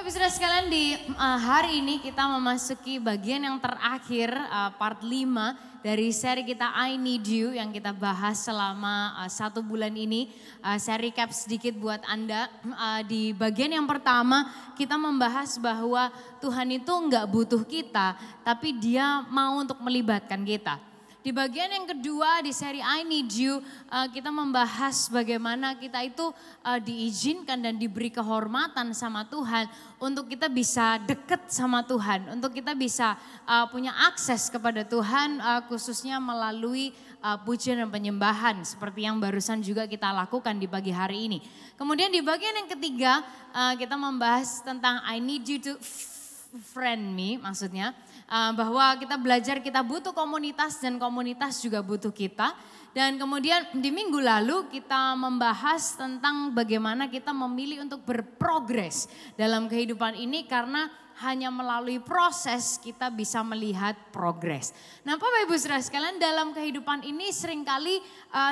Bapak Ibu Saudara sekalian di hari ini kita memasuki bagian yang terakhir part 5 dari seri kita I Need You yang kita bahas selama 1 bulan ini. Saya recap sedikit buat Anda. Di bagian yang pertama kita membahas bahwa Tuhan itu enggak butuh kita tapi Dia mau untuk melibatkan kita. Di bagian yang kedua di seri I Need You, kita membahas bagaimana kita itu diizinkan dan diberi kehormatan sama Tuhan untuk kita bisa dekat sama Tuhan, untuk kita bisa punya akses kepada Tuhan khususnya melalui pujian dan penyembahan seperti yang barusan juga kita lakukan di pagi hari ini. Kemudian di bagian yang ketiga kita membahas tentang I need you to friend me, maksudnya bahwa kita belajar kita butuh komunitas dan komunitas juga butuh kita. Dan kemudian di minggu lalu kita membahas tentang bagaimana kita memilih untuk berprogres dalam kehidupan ini karena hanya melalui proses kita bisa melihat progres. Nah Bapak Ibu Saudara sekalian, dalam kehidupan ini seringkali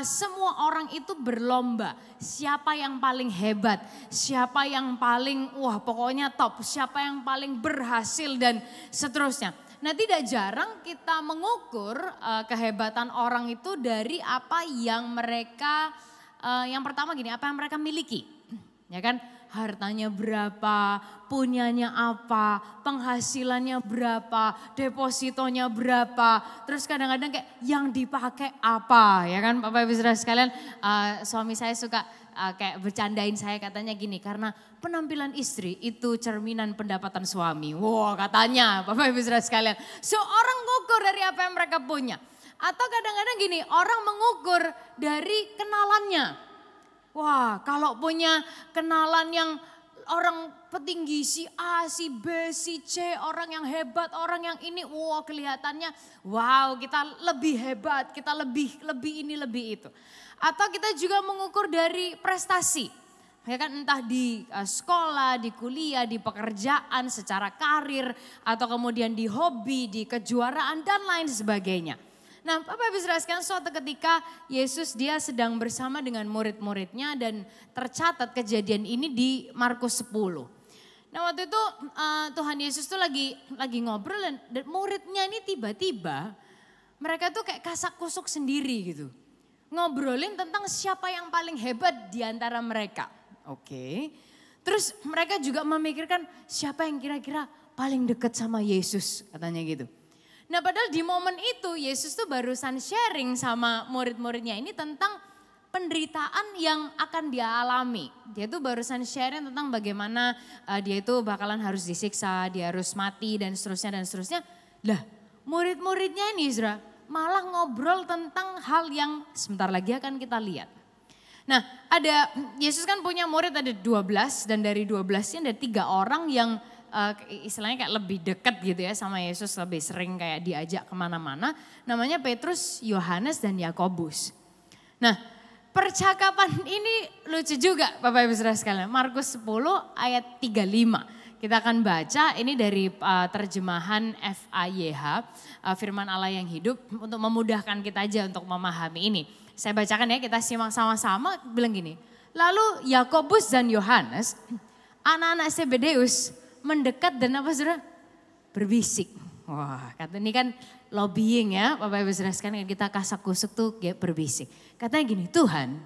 semua orang itu berlomba. Siapa yang paling hebat, siapa yang paling pokoknya top, siapa yang paling berhasil dan seterusnya. Nah tidak jarang kita mengukur kehebatan orang itu dari apa yang mereka, yang pertama gini, apa yang mereka miliki. Ya kan? Hartanya berapa, punyanya apa, penghasilannya berapa, depositonya berapa. Terus kadang-kadang kayak yang dipakai apa, ya kan Bapak Ibu Saudara sekalian. Suami saya suka kayak bercandain saya katanya gini, karena penampilan istri itu cerminan pendapatan suami. Wah katanya Bapak Ibu Saudara sekalian. Seorang mengukur dari apa yang mereka punya. Atau kadang-kadang gini, orang mengukur dari kenalannya. Wah kalau punya kenalan yang orang petinggi si A, si B, si C, orang yang hebat, orang yang ini, kelihatannya wow kita lebih hebat, kita lebih ini, lebih itu. Atau kita juga mengukur dari prestasi, ya kan entah di sekolah, di kuliah, di pekerjaan, secara karir, atau kemudian di hobi, di kejuaraan dan lain sebagainya. Nah Bapak Ibu Saudara sekalian, suatu ketika Yesus dia sedang bersama dengan murid-muridnya dan tercatat kejadian ini di Markus 10. Nah waktu itu Tuhan Yesus tuh lagi ngobrol dan muridnya ini tiba-tiba mereka tuh kayak kasak kusuk sendiri gitu. Ngobrolin tentang siapa yang paling hebat di antara mereka. Oke. Terus mereka juga memikirkan siapa yang kira-kira paling dekat sama Yesus katanya gitu. Nah padahal di momen itu Yesus tuh barusan sharing sama murid-muridnya ini tentang penderitaan yang akan dia alami. Dia tuh barusan sharing tentang bagaimana dia itu bakalan harus disiksa, dia harus mati dan seterusnya dan seterusnya. Lah murid-muridnya ini Izra malah ngobrol tentang hal yang sebentar lagi akan kita lihat. Nah ada, Yesus kan punya murid ada 12 dan dari 12-nya ada 3 orang yang istilahnya kayak lebih dekat gitu ya sama Yesus, lebih sering kayak diajak kemana-mana. Namanya Petrus, Yohanes dan Yakobus. Nah percakapan ini lucu juga Bapak Ibu Saudara sekalian. Markus 10 ayat 35. Kita akan baca ini dari terjemahan FAYH, firman Allah yang hidup, untuk memudahkan kita aja untuk memahami ini. Saya bacakan ya, kita simak sama-sama, bilang gini. Lalu Yakobus dan Yohanes, anak-anak Zebedeus, mendekat dan apa saudara? Berbisik. Wah kata ini kan lobbying ya Bapak Ibu Saudara sekalian, kita kasak kusuk tuh kayak berbisik. Katanya gini, Tuhan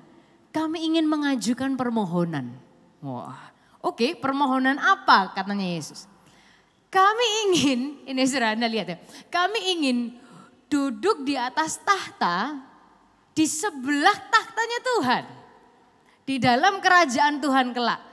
kami ingin mengajukan permohonan. Wah oke, permohonan apa katanya Yesus? Kami ingin, ini saudara Anda lihat ya. Kami ingin duduk di atas tahta di sebelah tahtanya Tuhan. Di dalam kerajaan Tuhan kelak.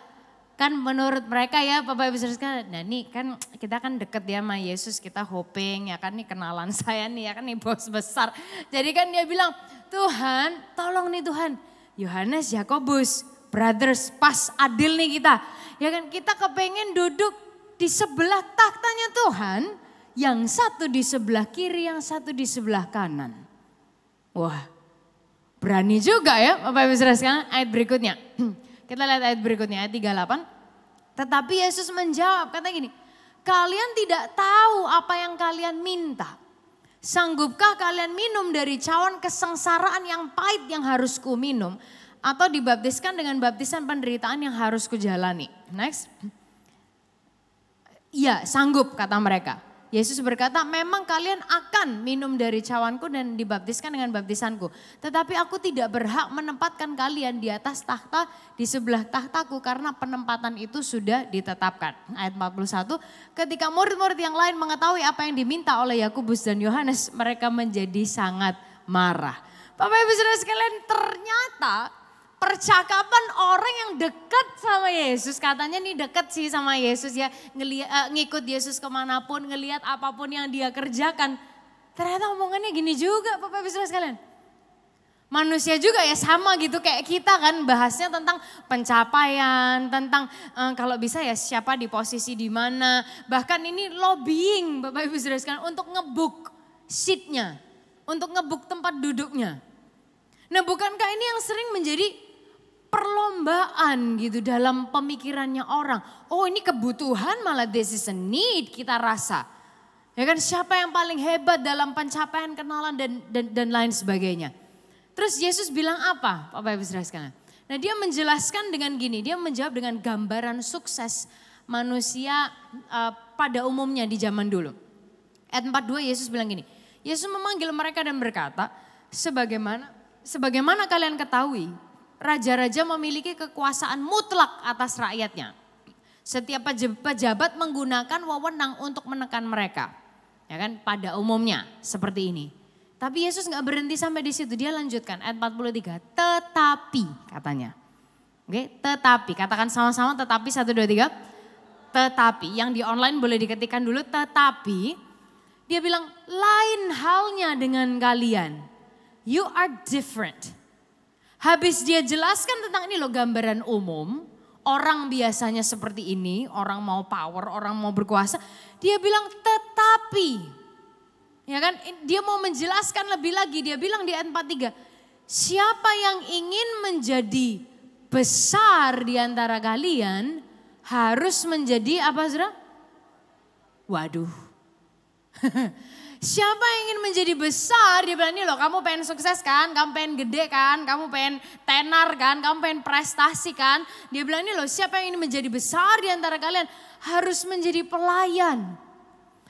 Kan menurut mereka ya Bapak Ibu Saudara sekalian, nah ini kan kita kan deket ya sama Yesus, kita hoping ya kan nih kenalan saya nih ya kan nih bos besar. Jadi kan dia bilang, Tuhan tolong nih Tuhan, Yohanes, Yakobus, brothers pas adil nih kita. Ya kan kita kepengen duduk di sebelah tahtanya Tuhan, yang satu di sebelah kiri, yang satu di sebelah kanan. Wah berani juga ya Bapak Ibu Saudara sekalian. Ayat berikutnya. Kita lihat ayat berikutnya, ayat 38. Tetapi Yesus menjawab, kata gini, kalian tidak tahu apa yang kalian minta. Sanggupkah kalian minum dari cawan kesengsaraan yang pahit yang harus ku minum, atau dibaptiskan dengan baptisan penderitaan yang harus ku jalani? Next. Iya, sanggup kata mereka. Yesus berkata, memang kalian akan minum dari cawanku dan dibaptiskan dengan baptisanku. Tetapi aku tidak berhak menempatkan kalian di atas takhta di sebelah takhtaku karena penempatan itu sudah ditetapkan. Ayat 41, ketika murid-murid yang lain mengetahui apa yang diminta oleh Yakobus dan Yohanes, mereka menjadi sangat marah. Bapak Ibu Saudara sekalian, ternyata percakapan orang yang dekat sama Yesus, katanya nih dekat sih sama Yesus ya, ngikut Yesus kemanapun, ngelihat apapun yang dia kerjakan. Ternyata omongannya gini juga Bapak Ibu Saudara sekalian. Manusia juga ya sama gitu kayak kita kan, bahasnya tentang pencapaian, tentang kalau bisa ya siapa di posisi di mana. Bahkan ini lobbying Bapak Ibu Saudara sekalian untuk ngebuk seatnya, untuk ngebuk tempat duduknya. Nah bukankah ini yang sering menjadi perlombaan gitu dalam pemikirannya orang. Oh ini kebutuhan, malah this is a need kita rasa. Ya kan, siapa yang paling hebat dalam pencapaian, kenalan dan lain sebagainya. Terus Yesus bilang apa Bapak Ibu Saudara sekalian? Nah dia menjelaskan dengan gini, dia menjawab dengan gambaran sukses manusia pada umumnya di zaman dulu. Ayat 42 Yesus bilang gini, Yesus memanggil mereka dan berkata, sebagaimana kalian ketahui, raja-raja memiliki kekuasaan mutlak atas rakyatnya. Setiap pejabat menggunakan wewenang untuk menekan mereka. Ya kan, pada umumnya seperti ini. Tapi Yesus nggak berhenti sampai di situ, dia lanjutkan ayat 43. Tetapi katanya. Oke, tetapi, katakan sama-sama tetapi 1, 2, 3. Tetapi, yang di online boleh diketikkan dulu tetapi. Dia bilang lain halnya dengan kalian. You are different. Habis dia jelaskan tentang ini loh gambaran umum, orang biasanya seperti ini, orang mau power, orang mau berkuasa. Dia bilang tetapi, ya kan, dia mau menjelaskan lebih lagi, dia bilang di ayat 43, siapa yang ingin menjadi besar di antara kalian harus menjadi apa saudara? Waduh. Siapa yang ingin menjadi besar, dia bilang ini loh kamu pengen sukses kan, kamu pengen gede kan, kamu pengen tenar kan, kamu pengen prestasi kan. Dia bilang ini loh siapa yang ingin menjadi besar di antara kalian harus menjadi pelayan.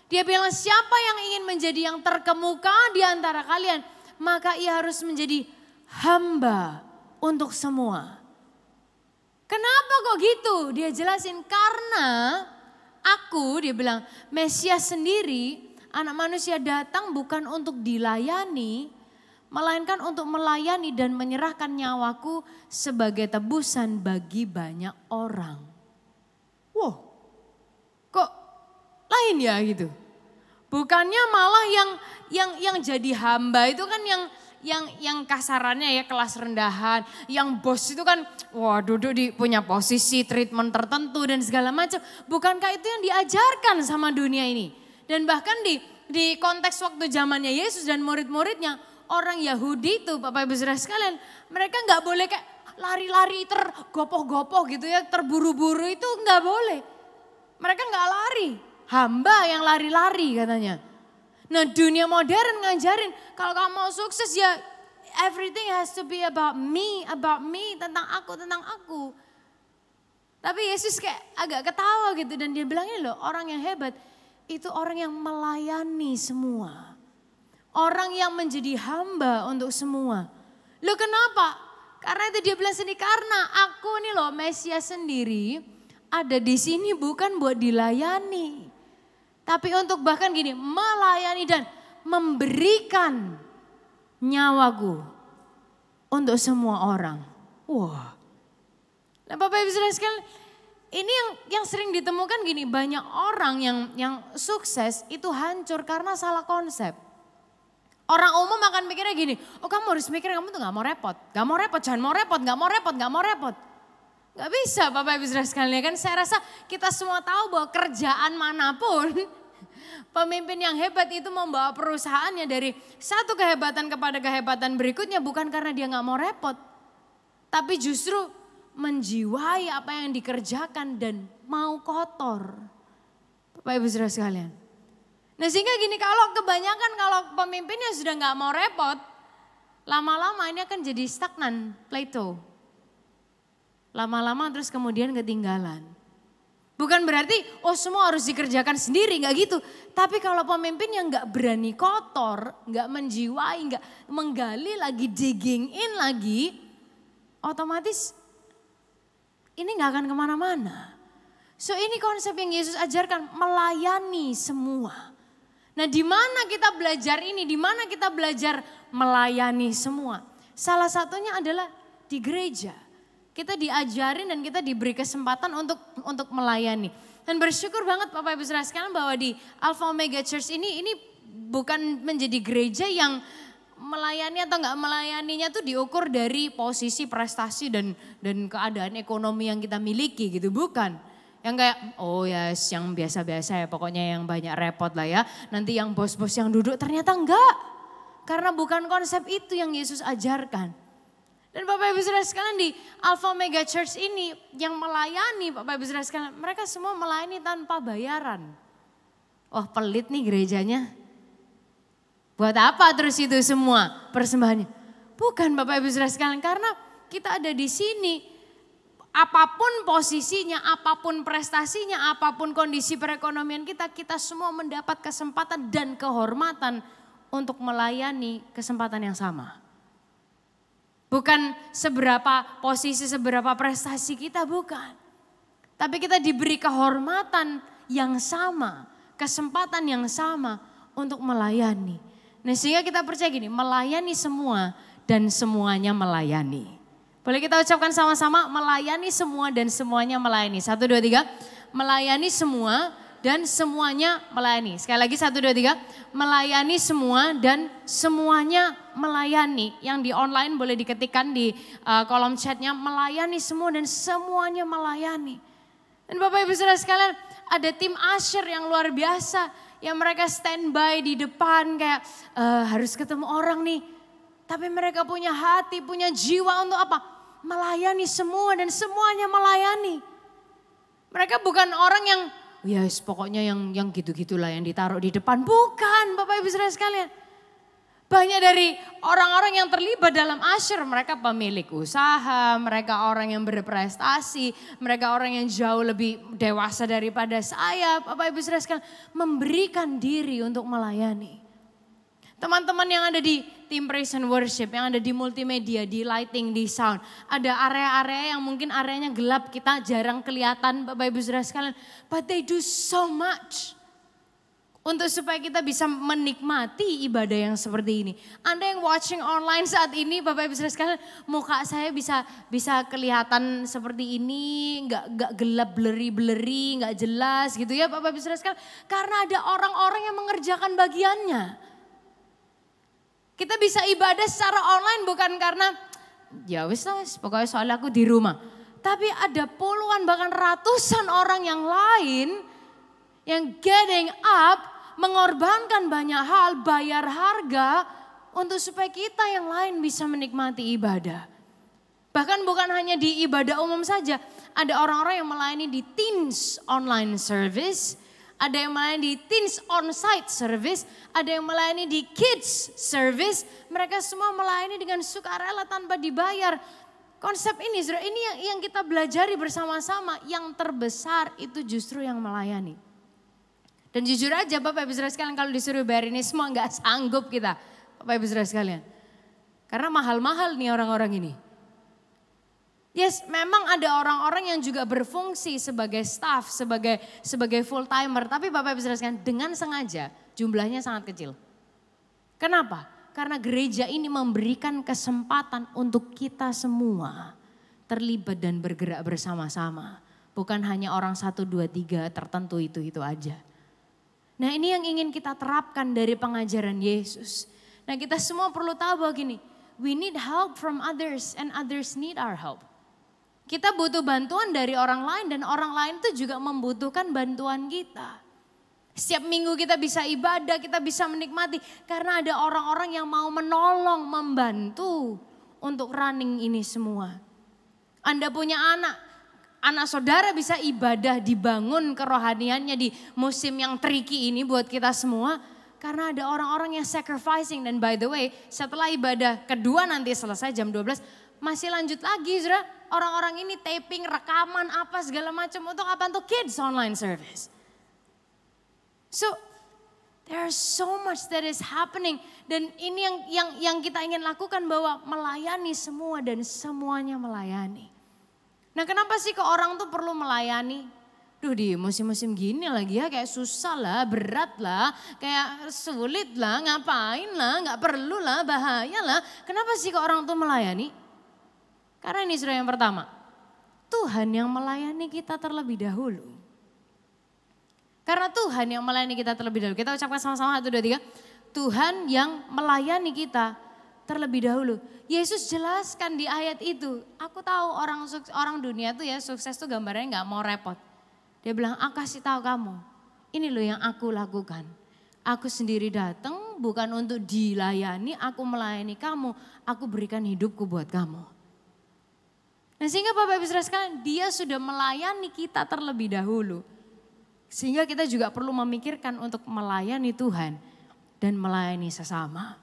Dia bilang siapa yang ingin menjadi yang terkemuka di antara kalian maka ia harus menjadi hamba untuk semua. Kenapa kok gitu? Dia jelasin karena aku, dia bilang Mesias sendiri, Anak Manusia datang bukan untuk dilayani, melainkan untuk melayani dan menyerahkan nyawaku sebagai tebusan bagi banyak orang. Wow, kok lain ya gitu? Bukannya malah yang jadi hamba itu kan yang kasarannya ya kelas rendahan, yang bos itu kan wah duduk di punya posisi treatment tertentu dan segala macam. Bukankah itu yang diajarkan sama dunia ini? Dan bahkan di konteks waktu zamannya Yesus dan murid-muridnya, orang Yahudi itu Bapak Ibu Saudara sekalian, mereka nggak boleh kayak lari-lari tergopoh-gopoh gitu ya, terburu-buru itu nggak boleh. Mereka nggak lari, hamba yang lari-lari katanya. Nah dunia modern ngajarin kalau kamu mau sukses ya everything has to be about me, tentang aku. Tapi Yesus kayak agak ketawa gitu dan dia bilang ini loh orang yang hebat. Itu orang yang melayani semua. Orang yang menjadi hamba untuk semua. Loh kenapa? Karena itu dia bilang sendiri, karena aku nih loh Mesias sendiri ada di sini bukan buat dilayani. Tapi untuk bahkan gini, melayani dan memberikan nyawaku untuk semua orang. Wah. Nah Bapak Ibu Saudara sekalian, ini yang sering ditemukan gini, banyak orang yang sukses itu hancur karena salah konsep. Orang umum akan mikirnya gini, oh kamu harus mikir kamu tuh gak mau repot. Gak mau repot, jangan mau repot, gak mau repot, gak mau repot. Gak bisa Bapak Ibu Saudara sekalian kan, saya rasa kita semua tahu bahwa kerjaan manapun, pemimpin yang hebat itu membawa perusahaannya dari satu kehebatan kepada kehebatan berikutnya bukan karena dia gak mau repot. Tapi justru menjiwai apa yang dikerjakan dan mau kotor. Bapak Ibu Saudara sekalian. Nah sehingga gini kalau pemimpinnya sudah gak mau repot, lama-lama ini akan jadi stagnan, plateau. Lama-lama terus kemudian ketinggalan. Bukan berarti semua harus dikerjakan sendiri, nggak gitu. Tapi kalau pemimpin yang nggak berani kotor, nggak menjiwai, nggak menggali lagi, digging in lagi, otomatis ini nggak akan kemana-mana. So ini konsep yang Yesus ajarkan, melayani semua. Nah di mana kita belajar ini, di mana kita belajar melayani semua? Salah satunya adalah di gereja. Kita diajarin dan kita diberi kesempatan untuk melayani. Dan bersyukur banget Bapak Ibu Saudara sekalian bahwa di Alpha Omega Church ini bukan menjadi gereja yang melayani atau enggak melayaninya tuh diukur dari posisi, prestasi dan keadaan ekonomi yang kita miliki gitu, bukan. Yang kayak yang biasa-biasa ya, pokoknya yang banyak repot lah ya. Nanti yang bos-bos yang duduk, ternyata enggak. Karena bukan konsep itu yang Yesus ajarkan. Dan Bapak Ibu Saudara sekalian di Alpha Omega Church ini yang melayani Bapak Ibu Saudara sekalian, mereka semua melayani tanpa bayaran. Wah pelit nih gerejanya. Buat apa terus itu semua persembahannya? Bukan Bapak Ibu Saudara sekalian, karena kita ada di sini. Apapun posisinya, apapun prestasinya, apapun kondisi perekonomian kita semua mendapat kesempatan dan kehormatan untuk melayani kesempatan yang sama. Bukan seberapa posisi, seberapa prestasi kita, bukan. Tapi kita diberi kehormatan yang sama, kesempatan yang sama untuk melayani. Nah sehingga kita percaya gini, melayani semua dan semuanya melayani. Boleh kita ucapkan sama-sama, melayani semua dan semuanya melayani. 1, 2, 3, melayani semua dan semuanya melayani. Sekali lagi 1, 2, 3, melayani semua dan semuanya melayani. Yang di online boleh diketikkan di kolom chatnya, melayani semua dan semuanya melayani. Dan Bapak Ibu Saudara sekalian, ada tim usher yang luar biasa. Yang mereka standby di depan kayak harus ketemu orang nih. Tapi mereka punya hati, punya jiwa untuk apa? Melayani semua dan semuanya melayani. Mereka bukan orang yang pokoknya yang gitu-gitulah yang ditaruh di depan. Bukan Bapak Ibu Saudara sekalian. Banyak dari orang-orang yang terlibat dalam usher, mereka pemilik usaha, mereka orang yang berprestasi, mereka orang yang jauh lebih dewasa daripada saya. Bapak Ibu Saudara sekalian, memberikan diri untuk melayani. Teman-teman yang ada di tim praise and worship, yang ada di multimedia, di lighting, di sound. Ada area-area yang mungkin areanya gelap, kita jarang kelihatan Bapak Ibu Saudara sekalian. But they do so much. Untuk supaya kita bisa menikmati ibadah yang seperti ini. Anda yang watching online saat ini Bapak Ibu Saudara sekalian, muka saya bisa kelihatan seperti ini, nggak gelap, blurry, nggak jelas gitu ya Bapak Ibu Saudara sekalian. Karena ada orang-orang yang mengerjakan bagiannya. Kita bisa ibadah secara online bukan karena pokoknya soalnya aku di rumah. Tapi ada puluhan bahkan ratusan orang yang lain yang getting up, mengorbankan banyak hal, bayar harga untuk supaya kita yang lain bisa menikmati ibadah. Bahkan bukan hanya di ibadah umum saja, ada orang-orang yang melayani di teens online service, ada yang melayani di teens on-site service, ada yang melayani di kids service. Mereka semua melayani dengan sukarela tanpa dibayar. Konsep ini yang kita belajari bersama-sama. Yang terbesar itu justru yang melayani. Dan jujur aja Bapak Ibu Saudara sekalian, kalau disuruh bayar ini semua gak sanggup kita. Bapak Ibu Saudara sekalian. Karena mahal-mahal nih orang-orang ini. Yes, memang ada orang-orang yang juga berfungsi sebagai staff, sebagai full timer. Tapi Bapak Ibu Saudara sekalian, dengan sengaja jumlahnya sangat kecil. Kenapa? Karena gereja ini memberikan kesempatan untuk kita semua terlibat dan bergerak bersama-sama. Bukan hanya orang 1, 2, 3 tertentu itu aja. Nah ini yang ingin kita terapkan dari pengajaran Yesus. Nah kita semua perlu tahu bahwa gini, we need help from others and others need our help. Kita butuh bantuan dari orang lain dan orang lain itu juga membutuhkan bantuan kita. Setiap minggu kita bisa ibadah, kita bisa menikmati. Karena ada orang-orang yang mau menolong, membantu untuk running ini semua. Anda punya anak saudara bisa ibadah, dibangun kerohaniannya di musim yang tricky ini buat kita semua. Karena ada orang-orang yang sacrificing. Dan by the way, setelah ibadah kedua nanti selesai jam 12, masih lanjut lagi saudara. orang-orang ini taping, rekaman apa segala macam untuk apa? Untuk kids online service. So there's so much that is happening dan ini yang kita ingin lakukan bahwa melayani semua dan semuanya melayani. Nah, kenapa sih kok orang tuh perlu melayani? Duh, di musim-musim gini lagi ya kayak susah lah, berat lah, kayak sulit lah, ngapain lah, nggak perlu lah, bahaya lah. Kenapa sih kok orang tuh melayani? Karena ini sudah yang pertama, Tuhan yang melayani kita terlebih dahulu. Karena Tuhan yang melayani kita terlebih dahulu. Kita ucapkan sama-sama 1, 2, 3. Tuhan yang melayani kita terlebih dahulu. Yesus jelaskan di ayat itu. Aku tahu orang dunia tuh ya sukses tuh gambarnya nggak mau repot. Dia bilang, aku kasih tahu kamu, ini loh yang aku lakukan. Aku sendiri datang bukan untuk dilayani, aku melayani kamu. Aku berikan hidupku buat kamu. Nah, sehingga Bapak Ibu Saudara sekalian, dia sudah melayani kita terlebih dahulu. Sehingga kita juga perlu memikirkan untuk melayani Tuhan dan melayani sesama.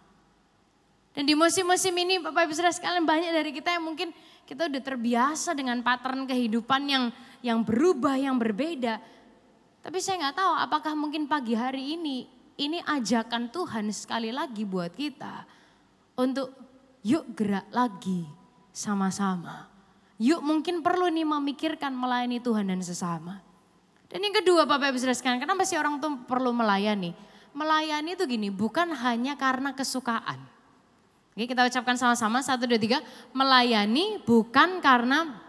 Dan di musim-musim ini Bapak Ibu Saudara sekalian, banyak dari kita yang mungkin kita udah terbiasa dengan pattern kehidupan yang berubah, yang berbeda. Tapi saya nggak tahu apakah mungkin pagi hari ini ajakan Tuhan sekali lagi buat kita. Untuk yuk gerak lagi sama-sama. Yuk mungkin perlu nih memikirkan melayani Tuhan dan sesama. Dan yang kedua Bapak Ibu Saudara sekalian, kenapa sih orang tuh perlu melayani? Melayani itu gini, bukan hanya karena kesukaan. Oke, kita ucapkan sama-sama 1, 2, 3. Melayani bukan karena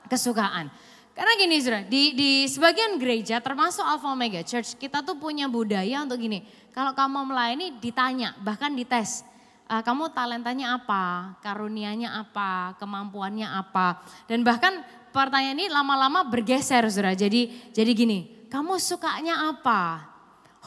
kesukaan. Karena gini saudara, di sebagian gereja termasuk Alpha Omega Church, kita tuh punya budaya untuk gini. Kalau kamu melayani ditanya, bahkan dites. Kamu talentanya apa, karunianya apa, kemampuannya apa. Dan bahkan pertanyaan ini lama-lama bergeser saudara. Jadi gini, kamu sukanya apa,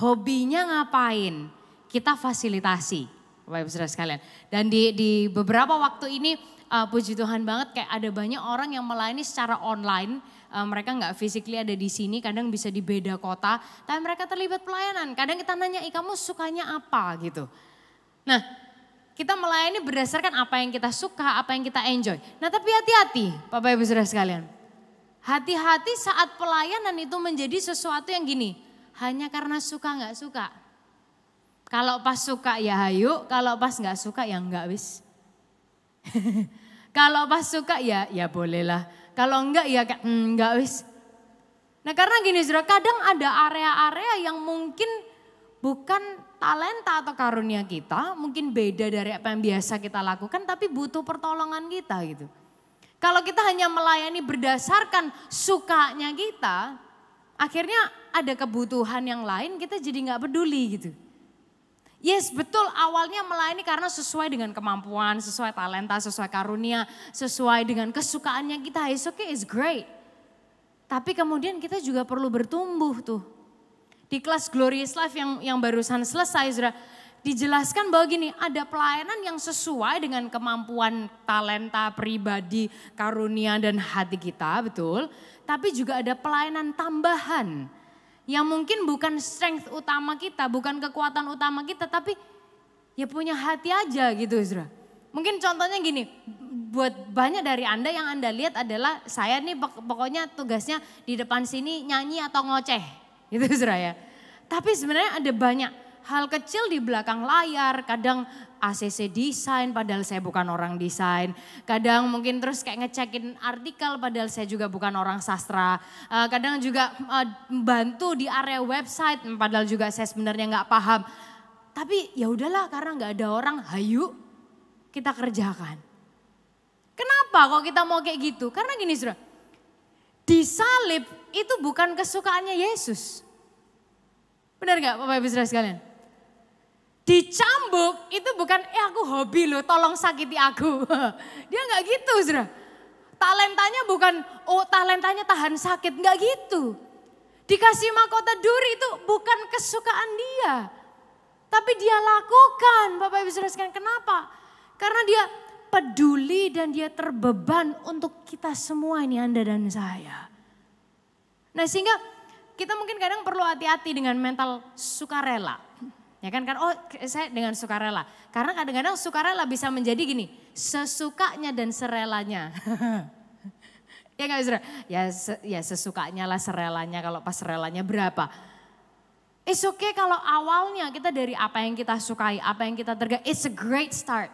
hobinya ngapain, kita fasilitasi. Bapak Ibu Saudara sekalian. Dan di beberapa waktu ini puji Tuhan banget kayak ada banyak orang yang melayani secara online. Mereka nggak physically ada di sini, kadang bisa di beda kota. Tapi mereka terlibat pelayanan. Kadang kita nanya, kamu sukanya apa gitu. Nah, kita melayani berdasarkan apa yang kita suka, apa yang kita enjoy. Nah, tapi hati-hati Bapak Ibu Saudara sekalian. Hati-hati saat pelayanan itu menjadi sesuatu yang gini. Hanya karena suka nggak suka. Kalau pas suka ya hayu, kalau pas nggak suka ya enggak wis. Kalau pas suka ya bolehlah. Kalau enggak ya enggak wis. Nah, karena gini saudara, kadang ada area-area yang mungkin bukan talenta atau karunia kita, mungkin beda dari apa yang biasa kita lakukan, tapi butuh pertolongan kita gitu. Kalau kita hanya melayani berdasarkan sukanya kita, akhirnya ada kebutuhan yang lain kita jadi nggak peduli gitu. Yes, betul, awalnya melayani karena sesuai dengan kemampuan, sesuai talenta, sesuai karunia, sesuai dengan kesukaannya kita. It's okay, it's great. Tapi kemudian kita juga perlu bertumbuh tuh. Di kelas Glorious Life yang barusan selesai, saudara, dijelaskan bahwa gini, ada pelayanan yang sesuai dengan kemampuan, talenta, pribadi, karunia dan hati kita, betul. Tapi juga ada pelayanan tambahan. Yang mungkin bukan strength utama kita, bukan kekuatan utama kita, tapi ya punya hati aja gitu saudara. Mungkin contohnya gini, buat banyak dari Anda yang Anda lihat adalah saya nih pokoknya tugasnya di depan sini nyanyi atau ngoceh gitu saudara ya. Tapi sebenarnya ada banyak hal kecil di belakang layar, kadang ACC desain padahal saya bukan orang desain. Kadang mungkin terus kayak ngecekin artikel padahal saya juga bukan orang sastra. Kadang juga bantu di area website padahal juga saya sebenarnya nggak paham. Tapi ya udahlah karena nggak ada orang, hayu kita kerjakan. Kenapa kok kita mau kayak gitu? Karena gini saudara, disalib itu bukan kesukaannya Yesus. Benar gak Bapak Ibu Saudara sekalian? Dicambuk itu bukan aku hobi loh tolong sakiti aku. Dia gak gitu saudara. Talentanya bukan talentanya tahan sakit, gak gitu. Dikasih mahkota duri itu bukan kesukaan dia. Tapi dia lakukan Bapak Ibu Saudara sekalian. Kenapa? Karena dia peduli dan dia terbeban untuk kita semua ini Anda dan saya. Nah sehingga kita mungkin kadang perlu hati-hati dengan mental sukarela. Ya kan, saya dengan sukarela. Karena kadang-kadang sukarela bisa menjadi gini, sesukanya dan serelanya. Ya nggak saudara? Ya sesukanya lah, serelanya, kalau pas serelanya berapa. It's okay kalau awalnya kita dari apa yang kita sukai, apa yang kita it's a great start.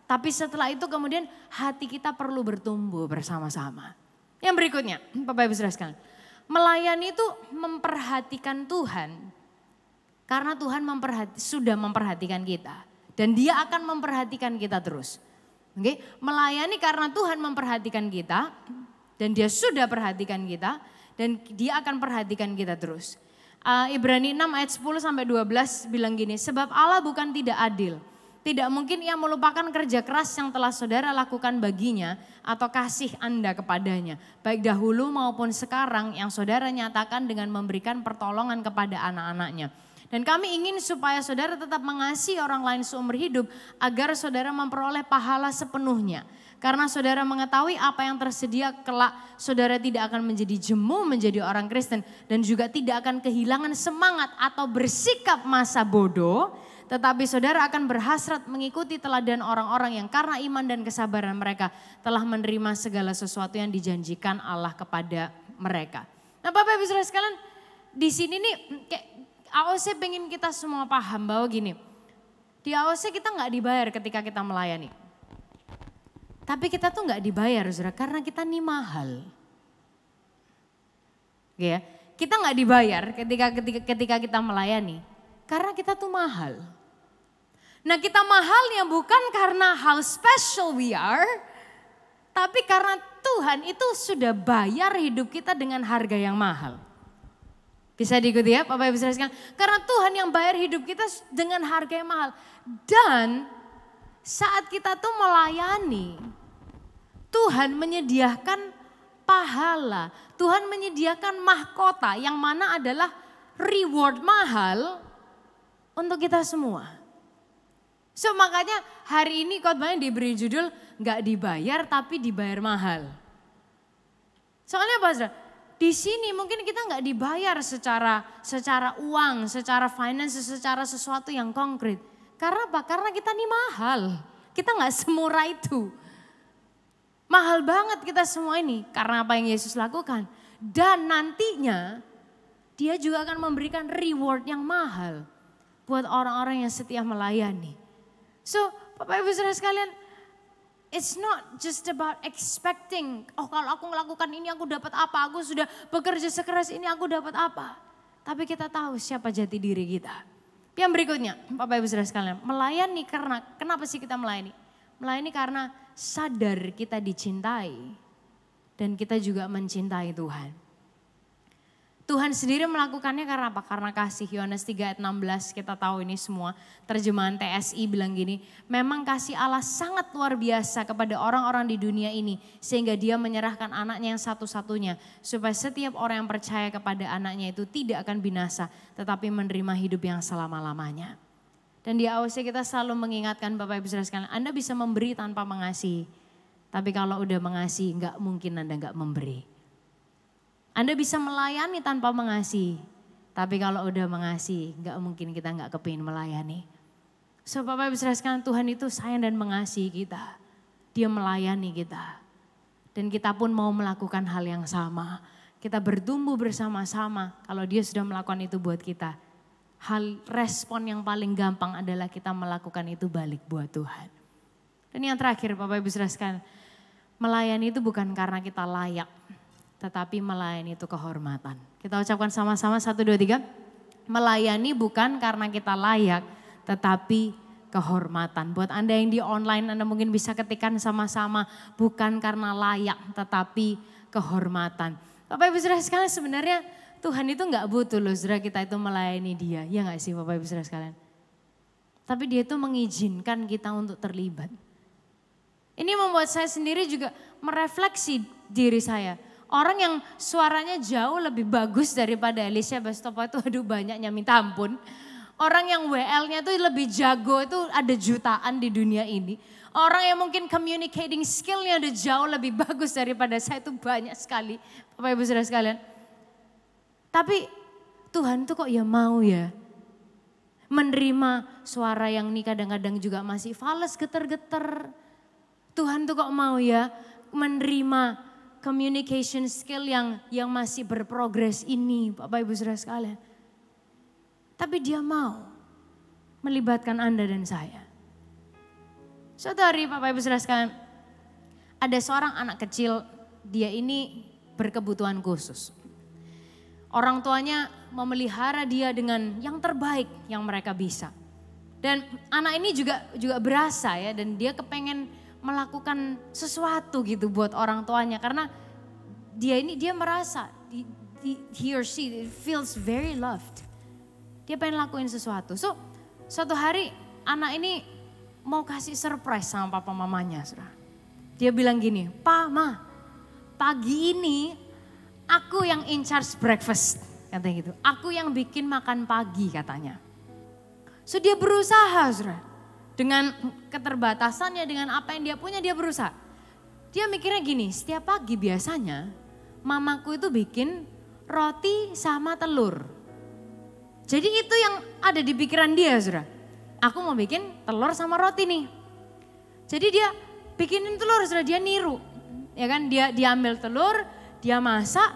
Tapi setelah itu kemudian hati kita perlu bertumbuh bersama-sama. Yang berikutnya, Bapak Ibu Saudara sekalian. Melayani itu memperhatikan Tuhan. Karena Tuhan sudah memperhatikan kita. Dan dia akan memperhatikan kita terus. Okay? Melayani karena Tuhan memperhatikan kita. Dan dia sudah perhatikan kita. Dan dia akan perhatikan kita terus. Ibrani 6 ayat 10 sampai 12 bilang gini. Sebab Allah bukan tidak adil. Tidak mungkin ia melupakan kerja keras yang telah saudara lakukan baginya atau kasih Anda kepadanya. Baik dahulu maupun sekarang yang saudara nyatakan dengan memberikan pertolongan kepada anak-anaknya. Dan kami ingin supaya saudara tetap mengasihi orang lain seumur hidup agar saudara memperoleh pahala sepenuhnya. Karena saudara mengetahui apa yang tersedia kelak saudara tidak akan menjadi jemu menjadi orang Kristen. Dan juga tidak akan kehilangan semangat atau bersikap masa bodoh. Tetapi saudara akan berhasrat mengikuti teladan orang-orang yang karena iman dan kesabaran mereka telah menerima segala sesuatu yang dijanjikan Allah kepada mereka. Nah Bapak Ibu Saudara sekalian, di sini nih kayak AOC pengen kita semua paham bahwa gini, di AOC kita nggak dibayar ketika kita melayani. Tapi kita tuh nggak dibayar saudara karena kita nih mahal. Ya, kita nggak dibayar ketika kita melayani karena kita tuh mahal. Nah kita mahalnya bukan karena how special we are, tapi karena Tuhan itu sudah bayar hidup kita dengan harga yang mahal. Bisa diikuti ya Bapak Ibu Saudara sekalian? Karena Tuhan yang bayar hidup kita dengan harga yang mahal. Dan saat kita tuh melayani, Tuhan menyediakan pahala. Tuhan menyediakan mahkota yang mana adalah reward mahal untuk kita semua. So makanya hari ini khotbahnya diberi judul gak dibayar tapi dibayar mahal. Soalnya apa saudara? Di sini mungkin kita gak dibayar secara uang, secara finance, secara sesuatu yang konkret. Karena apa? Karena kita nih mahal. Kita gak semurah itu. Mahal banget kita semua ini karena apa yang Yesus lakukan. Dan nantinya dia juga akan memberikan reward yang mahal buat orang-orang yang setia melayani. So Bapak Ibu Saudara sekalian, it's not just about expecting, oh kalau aku melakukan ini aku dapat apa, aku sudah bekerja sekeras ini aku dapat apa. Tapi kita tahu siapa jati diri kita. Yang berikutnya Bapak Ibu Saudara sekalian, melayani karena, kenapa sih kita melayani? Melayani karena sadar kita dicintai dan kita juga mencintai Tuhan. Tuhan sendiri melakukannya karena apa? Karena kasih. Yohanes 3 ayat 16 kita tahu ini semua. Terjemahan TSI bilang gini, memang kasih Allah sangat luar biasa kepada orang-orang di dunia ini. Sehingga dia menyerahkan anaknya yang satu-satunya. Supaya setiap orang yang percaya kepada anaknya itu tidak akan binasa. Tetapi menerima hidup yang selama-lamanya. Dan di AOC kita selalu mengingatkan Bapak Ibu Saudara sekalian, Anda bisa memberi tanpa mengasihi. Tapi kalau udah mengasihi nggak mungkin Anda nggak memberi. Anda bisa melayani tanpa mengasihi. Tapi kalau udah mengasihi, gak mungkin kita gak kepingin melayani. So Bapak Ibu Saudara sekalian, Tuhan itu sayang dan mengasihi kita. Dia melayani kita. Dan kita pun mau melakukan hal yang sama. Kita bertumbuh bersama-sama kalau dia sudah melakukan itu buat kita. Hal respon yang paling gampang adalah kita melakukan itu balik buat Tuhan. Dan yang terakhir Bapak Ibu Saudara sekalian, melayani itu bukan karena kita layak. Tetapi melayani itu kehormatan. Kita ucapkan sama-sama 1, 2, 3. Melayani bukan karena kita layak, tetapi kehormatan. Buat Anda yang di online, Anda mungkin bisa ketikkan sama-sama. Bukan karena layak, tetapi kehormatan. Bapak Ibu Saudara sekalian, sebenarnya Tuhan itu gak butuh loh saudara kita itu melayani dia. Ya gak sih Bapak Ibu Saudara sekalian? Tapi dia itu mengizinkan kita untuk terlibat. Ini membuat saya sendiri juga merefleksi diri saya. Orang yang suaranya jauh lebih bagus daripada Alicia Bastopo itu aduh banyaknya minta ampun. Orang yang WL-nya tuh lebih jago itu ada jutaan di dunia ini. Orang yang mungkin communicating skill-nya udah jauh lebih bagus daripada saya itu banyak sekali. Bapak Ibu Saudara sekalian. Tapi Tuhan tuh kok ya mau ya. Menerima suara yang nih kadang-kadang juga masih fales geter-geter. Tuhan tuh kok mau ya menerima communication skill yang masih berprogres ini, Bapak Ibu Saudara sekalian. Tapi dia mau melibatkan Anda dan saya. Suatu hari Bapak Ibu Saudara sekalian, ada seorang anak kecil, dia ini berkebutuhan khusus. Orang tuanya memelihara dia dengan yang terbaik yang mereka bisa. Dan anak ini juga berasa ya, dan dia kepengen melakukan sesuatu gitu buat orang tuanya. Karena dia merasa, he or she feels very loved. Dia pengen lakuin sesuatu. So suatu hari anak ini mau kasih surprise sama papa mamanya. Dia bilang gini, "Pa, Ma, pagi ini aku yang in charge breakfast," katanya gitu. "Aku yang bikin makan pagi," katanya. So dia berusaha, saudara. Dengan keterbatasannya, dengan apa yang dia punya, dia berusaha. Dia mikirnya gini, setiap pagi biasanya mamaku itu bikin roti sama telur. Jadi itu yang ada di pikiran dia, saudara. Aku mau bikin telur sama roti nih. Jadi dia bikinin telur, saudara, dia niru. Ya kan, dia ambil telur, dia masak,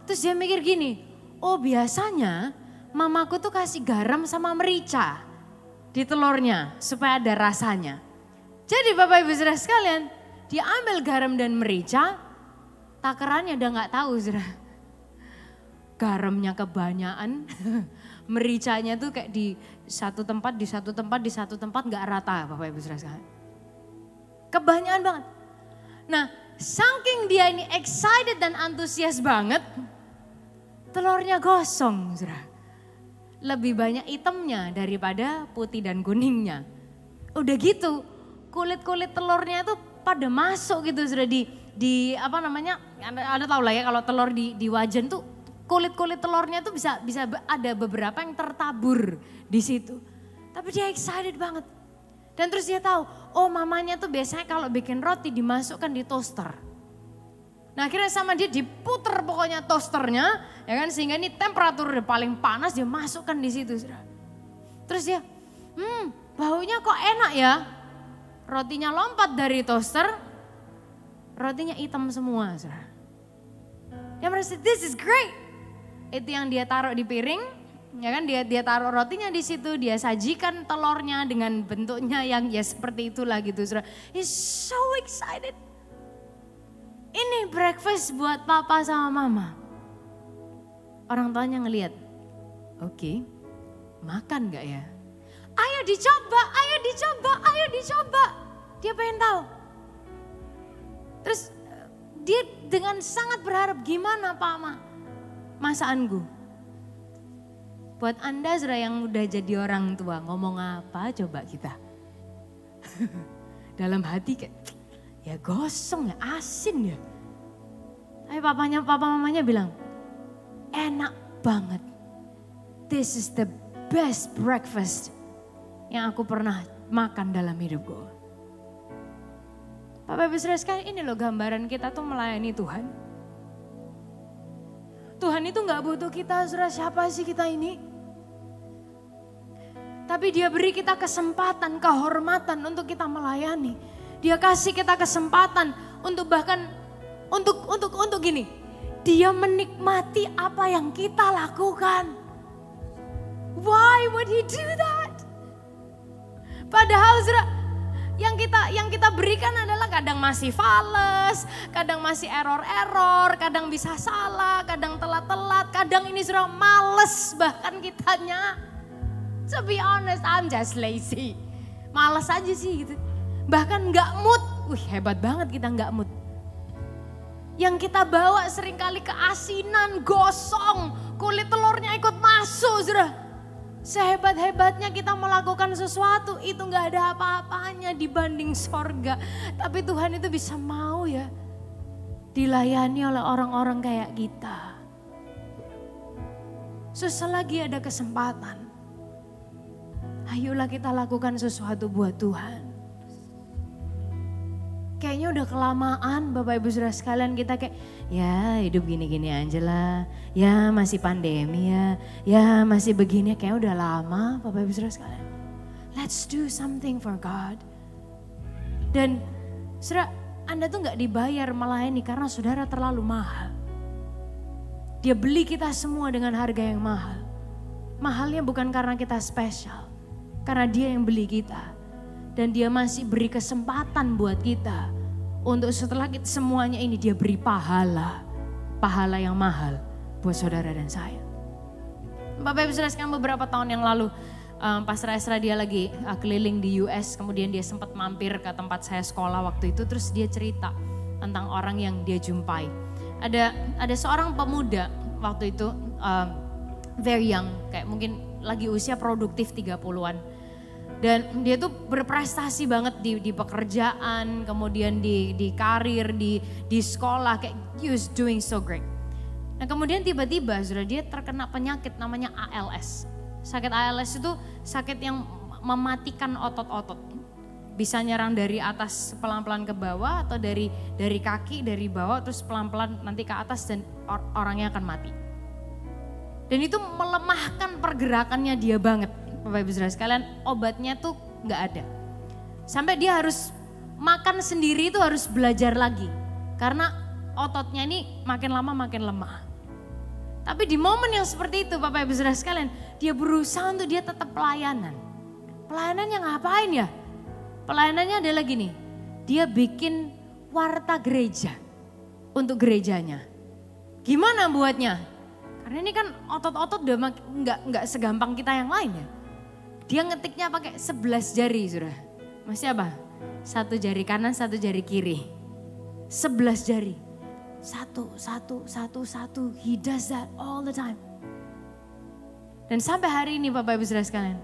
terus dia mikir gini, oh biasanya mamaku tuh kasih garam sama merica di telurnya supaya ada rasanya. Jadi Bapak Ibu Saudara sekalian, dia ambil garam dan merica, takarannya udah gak tahu, saudara. Garamnya kebanyakan, mericanya tuh kayak di satu tempat gak rata, Bapak Ibu Saudara sekalian. Kebanyakan banget. Nah, saking dia ini excited dan antusias banget, telurnya gosong, saudara. Lebih banyak hitamnya daripada putih dan kuningnya. Udah gitu, kulit-kulit telurnya itu pada masuk gitu, sudah di apa namanya? Anda tahu lah ya, kalau telur di wajan tuh kulit-kulit telurnya tuh bisa ada beberapa yang tertabur di situ. Tapi dia excited banget. Dan terus dia tahu, oh mamanya tuh biasanya kalau bikin roti dimasukkan di toaster. Nah akhirnya sama dia diputer pokoknya toasternya, ya kan, sehingga ini temperatur udah paling panas, dia masukkan di situ, saudara. Terus dia, baunya kok enak ya. Rotinya lompat dari toaster, rotinya hitam semua, saudara. Dia merasa this is great. Itu yang dia taruh di piring, ya kan, dia taruh rotinya di situ, dia sajikan telurnya dengan bentuknya yang ya seperti itulah gitu, saudara. He's so excited. Ini breakfast buat papa sama mama. Orang tuanya ngelihat, oke, makan gak ya? Ayo dicoba, ayo dicoba, ayo dicoba. Dia pengen tahu. Terus dia dengan sangat berharap, gimana Pak Ma? Masakanku. Buat Anda saudara yang udah jadi orang tua, ngomong apa coba kita? Dalam hati kayak, ya gosong ya, asin ya. Tapi papa mamanya bilang, enak banget. This is the best breakfast yang aku pernah makan dalam hidupku. Bapak Ibu Saudara sekalian, ini loh gambaran kita tuh melayani Tuhan. Tuhan itu gak butuh kita, saudara, siapa sih kita ini? Tapi dia beri kita kesempatan, kehormatan untuk kita melayani. Dia kasih kita kesempatan untuk bahkan untuk gini. Dia menikmati apa yang kita lakukan. Why would he do that? Padahal saudara, yang kita berikan adalah kadang masih fales, kadang masih error, kadang bisa salah, kadang telat-telat, kadang ini saudara males bahkan kitanya. To be honest, I'm just lazy. Males aja sih gitu. Bahkan gak mood. Wih hebat banget kita gak mood. Yang kita bawa seringkali keasinan, gosong, kulit telurnya ikut masuk saudara. Sehebat-hebatnya kita melakukan sesuatu itu gak ada apa-apanya dibanding sorga. Tapi Tuhan itu bisa mau ya dilayani oleh orang-orang kayak kita. So selagi ada kesempatan, ayolah kita lakukan sesuatu buat Tuhan. Kayaknya udah kelamaan Bapak Ibu Saudara sekalian kita kayak ya hidup gini-gini aja lah. Ya masih pandemi ya. Ya masih begini kayaknya udah lama Bapak Ibu Saudara sekalian. Let's do something for God. Dan saudara Anda tuh gak dibayar melayani karena saudara terlalu mahal. Dia beli kita semua dengan harga yang mahal. Mahalnya bukan karena kita spesial, karena dia yang beli kita. Dan dia masih beri kesempatan buat kita untuk setelah kita semuanya ini dia beri pahala. Pahala yang mahal buat saudara dan saya. Bapak Ibu Saudara sekalian, beberapa tahun yang lalu Pastor Ezra dia lagi keliling di US. Kemudian dia sempat mampir ke tempat saya sekolah waktu itu. Terus dia cerita tentang orang yang dia jumpai. Ada seorang pemuda waktu itu very young, kayak mungkin lagi usia produktif 30-an. Dan dia tuh berprestasi banget di pekerjaan, kemudian di karir, di sekolah, kayak he was doing so great. Nah kemudian tiba-tiba sudah dia terkena penyakit namanya ALS. Sakit ALS itu sakit yang mematikan otot-otot. Bisa nyerang dari atas pelan-pelan ke bawah atau dari kaki, dari bawah terus pelan-pelan nanti ke atas dan orangnya akan mati. Dan itu melemahkan pergerakannya dia banget. Bapak Ibu Saudara sekalian, obatnya tuh gak ada. Sampai dia harus makan sendiri itu harus belajar lagi. Karena ototnya ini makin lama makin lemah. Tapi di momen yang seperti itu Bapak Ibu Saudara sekalian, dia berusaha untuk dia tetap pelayanan. Pelayanannya ngapain ya? Pelayanannya adalah gini, dia bikin warta gereja untuk gerejanya. Gimana buatnya? Karena ini kan otot-otot udah nggak segampang kita yang lain ya. Dia ngetiknya pakai 11 jari sudah. Masih apa? 1 jari kanan, 1 jari kiri. 11 jari. Satu. He does that all the time. Dan sampai hari ini Bapak Ibu Saudara sekalian.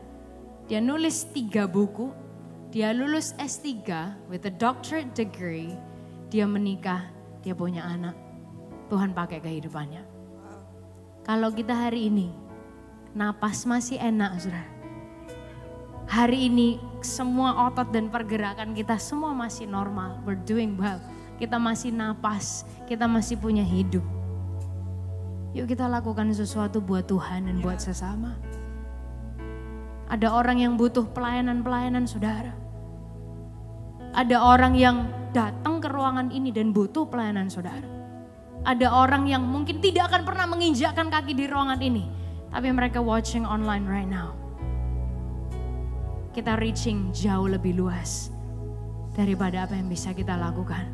Dia nulis 3 buku. Dia lulus S3 with a doctorate degree. Dia menikah, dia punya anak. Tuhan pakai kehidupannya. Kalau kita hari ini, napas masih enak saudara. Hari ini semua otot dan pergerakan kita semua masih normal. We're doing well. Kita masih napas, kita masih punya hidup. Yuk kita lakukan sesuatu buat Tuhan dan buat sesama. Ada orang yang butuh pelayanan-pelayanan saudara. Ada orang yang datang ke ruangan ini dan butuh pelayanan saudara. Ada orang yang mungkin tidak akan pernah menginjakkan kaki di ruangan ini. Tapi mereka watching online right now. Kita reaching jauh lebih luas daripada apa yang bisa kita lakukan.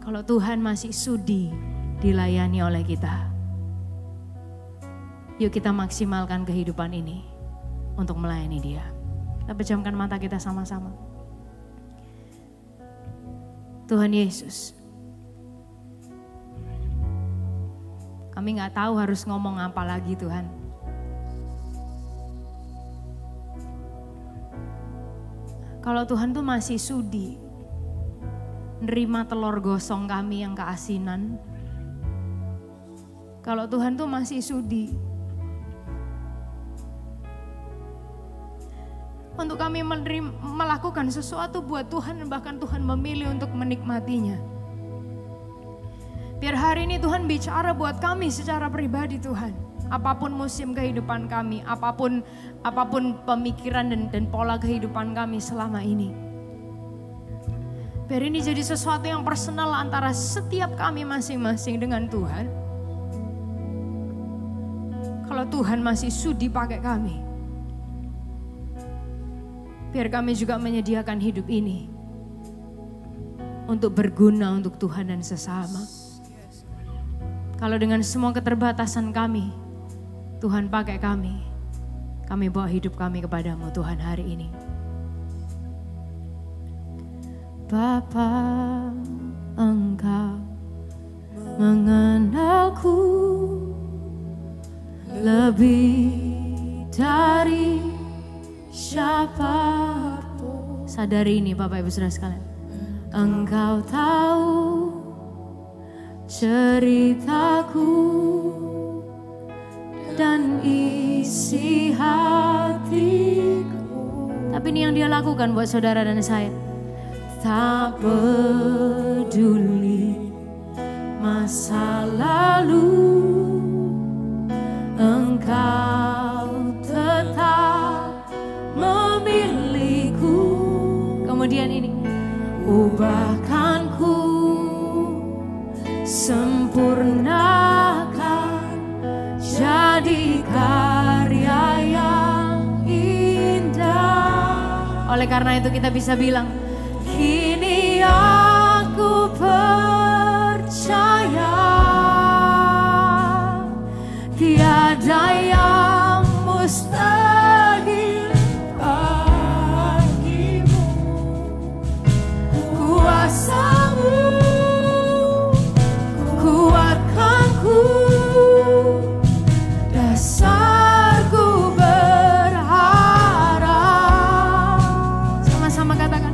Kalau Tuhan masih sudi dilayani oleh kita. Yuk kita maksimalkan kehidupan ini untuk melayani Dia. Kita pejamkan mata kita sama-sama. Tuhan Yesus, kami gak tahu harus ngomong apa lagi Tuhan. Kalau Tuhan tuh masih sudi nerima telur gosong kami yang keasinan. Kalau Tuhan tuh masih sudi untuk kami melakukan sesuatu buat Tuhan dan bahkan Tuhan memilih untuk menikmatinya. Biar hari ini Tuhan bicara buat kami secara pribadi Tuhan. Apapun musim kehidupan kami, apapun pemikiran dan pola kehidupan kami selama ini. Biar ini jadi sesuatu yang personal antara setiap kami masing-masing dengan Tuhan. Kalau Tuhan masih sudi pakai kami. Biar kami juga menyediakan hidup ini untuk berguna untuk Tuhan dan sesama. Kalau dengan semua keterbatasan kami, Tuhan pakai kami bawa hidup kami kepadamu Tuhan hari ini. Bapa, Engkau mengenalku lebih dari siapapun. Sadari ini Bapak Ibu Saudara sekalian. Engkau tahu ceritaku dan isi hatiku. Tapi ini yang Dia lakukan buat saudara dan saya. Tak peduli masa lalu, Engkau tetap memilihku. Kemudian ini, ubahkan ku Oleh karena itu kita bisa bilang, kini aku percaya tiada yang mustahil bagimu. Kuasamu kuatkanku, dasarku berharap. Sama-sama katakan,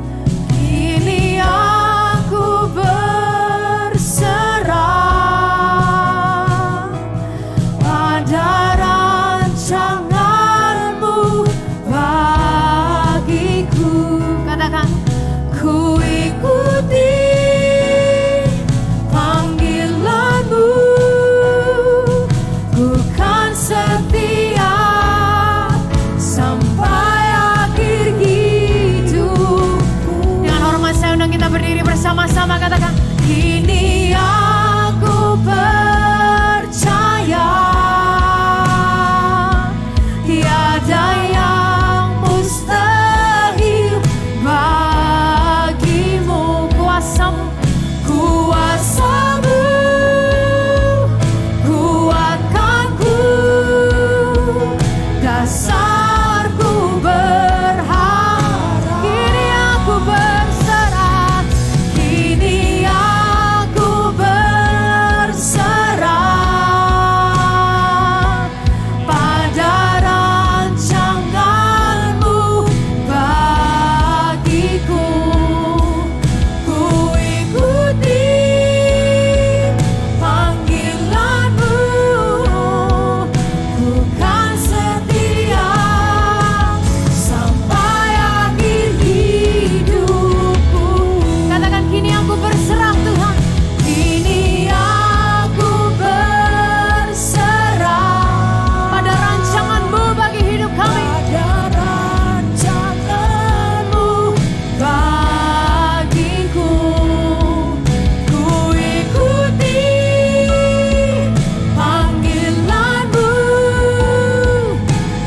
kini aku berserah pada rancanganmu bagiku. Katakan, ku ikuti panggilanmu, ku kan setia sampai akhir hidupku. Dengan hormat saya undang kita berdiri bersama-sama, katakan, kini aku percaya tiada yang mustahil bagimu. Kuasamu kuatkanku, dasarku berharap. Kini aku berserah, kini aku berserah pada rancanganmu bagiku. Ku ikuti panggilanmu, ku kan setia sampai akhir hidupku. Katakan, kini aku berserah Tuhan, kini aku berserah pada rancangan-Mu bagi hidup kami. Pada rancangan-Mu bagiku, ku ikuti panggilan-Mu,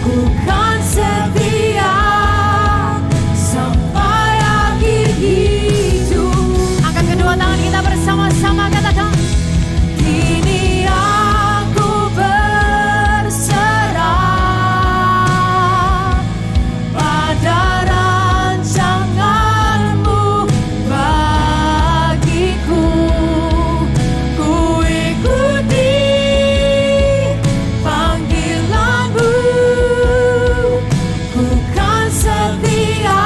ku kan setia sampai akhir hidup. Angkat kedua tangan kita bersama-sama, katakan, kini aku berserah pada rancangan-Mu bagiku. Ku ikuti panggilan-Mu, ku kan setia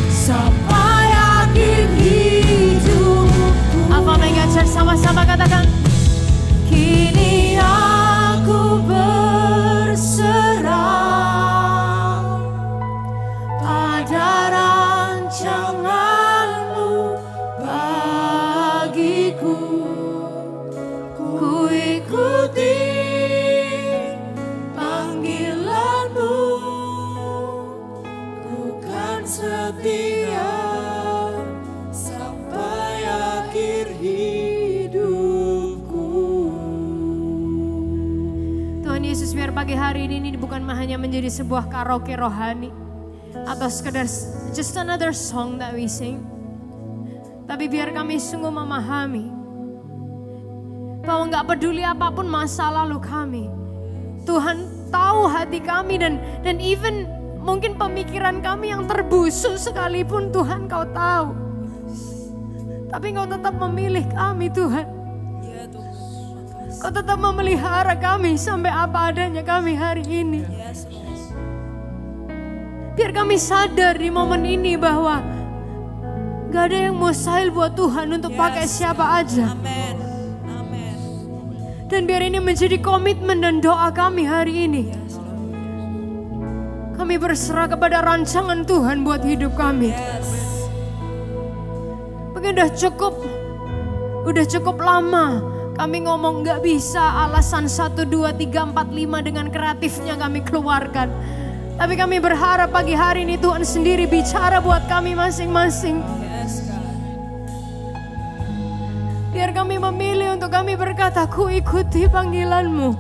sampai akhir hidupku. Alpha Mega Church, sama-sama katakan, kini aku berserah pada rancangan-Mu bagiku. Ku ikuti panggilan-Mu, ku kan setia sampai akhir hidupku. Tuhan Yesus, biar pagi hari ini bukan hanya menjadi sebuah karaoke rohani atau sekedar just another song that we sing, tapi biar kami sungguh memahami bahwa gak peduli apapun masa lalu kami, Tuhan tahu hati kami, dan even mungkin pemikiran kami yang terbusuk sekalipun Tuhan Kau tahu. Tapi Kau tetap memilih kami Tuhan. Kau tetap memelihara kami sampai apa adanya kami hari ini. Biar kami sadar di momen ini bahwa gak ada yang mustahil buat Tuhan untuk pakai siapa aja. Dan biar ini menjadi komitmen dan doa kami hari ini. Kami berserah kepada rancangan Tuhan buat hidup kami. Mungkin udah cukup lama kami ngomong gak bisa, alasan 1, 2, 3, 4, 5 dengan kreatifnya kami keluarkan. Tapi kami berharap pagi hari ini Tuhan sendiri bicara buat kami masing-masing. Biar kami memilih untuk kami berkata, ku ikuti panggilan-Mu.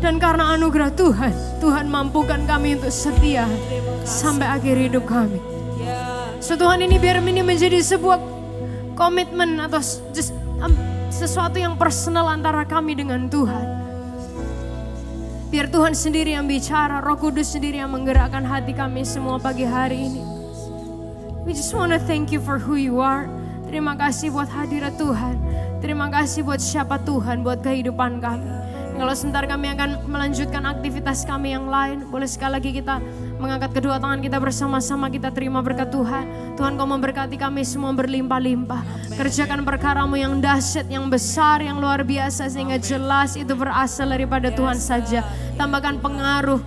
Dan karena anugerah Tuhan, Tuhan mampukan kami untuk setia sampai akhir hidup kami. So Tuhan, ini biar ini menjadi sebuah komitmen atau sesuatu yang personal antara kami dengan Tuhan. Biar Tuhan sendiri yang bicara, Roh Kudus sendiri yang menggerakkan hati kami semua pagi hari ini. We just want to thank you for who you are. Terima kasih buat hadirat Tuhan. Terima kasih buat siapa Tuhan, buat kehidupan kami. Kalau sebentar kami akan melanjutkan aktivitas kami yang lain, boleh sekali lagi kita mengangkat kedua tangan kita bersama-sama, kita terima berkat Tuhan. Tuhan, Kau memberkati kami semua berlimpah-limpah. Kerjakan perkara-Mu yang dahsyat, yang besar, yang luar biasa, sehingga jelas itu berasal daripada Tuhan saja. Tambahkan pengaruh,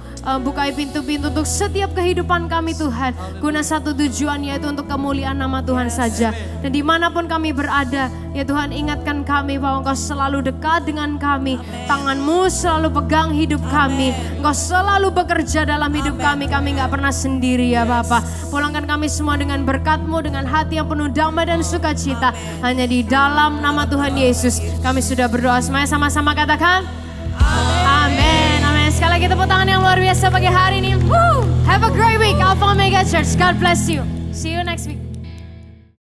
bukai pintu-pintu untuk setiap kehidupan kami Tuhan. Guna satu tujuan, yaitu untuk kemuliaan nama Tuhan saja. Dan dimanapun kami berada, ya Tuhan, ingatkan kami bahwa Engkau selalu dekat dengan kami. Tangan-Mu selalu pegang hidup kami. Engkau selalu bekerja dalam hidup kami. Kami gak pernah sendiri ya Bapa. Pulangkan kami semua dengan berkat-Mu, dengan hati yang penuh damai dan sukacita. Hanya di dalam nama Tuhan Yesus kami sudah berdoa. Semuanya sama-sama katakan amin. Amin. Sekali lagi tepuk tangan yang luar biasa pagi hari ini. Woo! Have a great week, Alpha Omega Church. God bless you. See you next week.